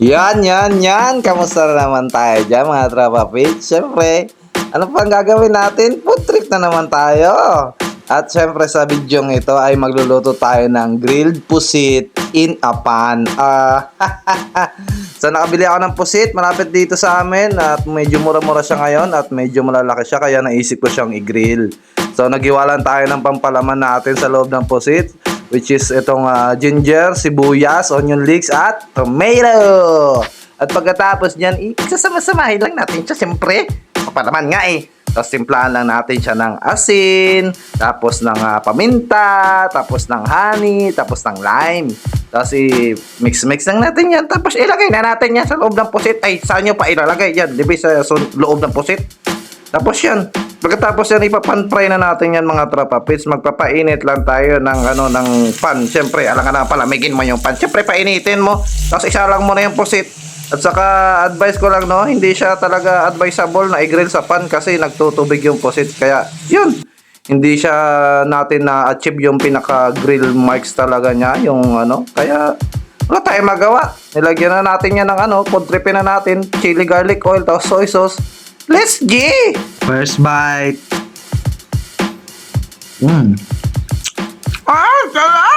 Yan. Kamusta na naman tayo dyan, mga tropa pits? Siyempre, ano pang gagawin natin? Food trip na naman tayo. At siyempre sa bidyong ito ay magluluto tayo ng grilled pusit in a pan. So nakabili ako ng pusit malapit dito sa amin at medyo mura-mura siya ngayon at medyo malalaki siya kaya naisip ko siyang i-grill. So naghiwalan tayo ng pampalaman natin sa loob ng pusit, which is itong ginger, sibuyas, onion leeks at tomato. At pagkatapos niyan, isasama-samahin lang natin siya siyempre. Papalaman nga eh. Tapos timplahan lang natin siya ng asin, tapos ng paminta, tapos ng honey, tapos ng lime. Tapos i-mix-mix lang natin yan. Tapos ilagay na natin yan sa loob ng pusit. Ay, saan nyo pa ilalagay yan? Di ba sa loob ng pusit? Tapos yan. Pagkatapos yan, ipapan-fry na natin yan mga tropa pits. Magpapainit lang tayo ng, ng pan. Siyempre, alam ka na palamigin mo yung pan. Siyempre, painitin mo. Tapos isa lang mo na yung pusit. At saka advice ko lang no, hindi siya talaga advisable na i-grill sa pan kasi nagtutubig yung pusit. Kaya yun, hindi siya natin na-achieve yung pinaka-grill marks talaga niya, yung Kaya wala tayong magawa. Nilagyan na natin yan ng contripin na natin, chili garlic oil, tapos soy sauce. Let's G! First bite. Sarap!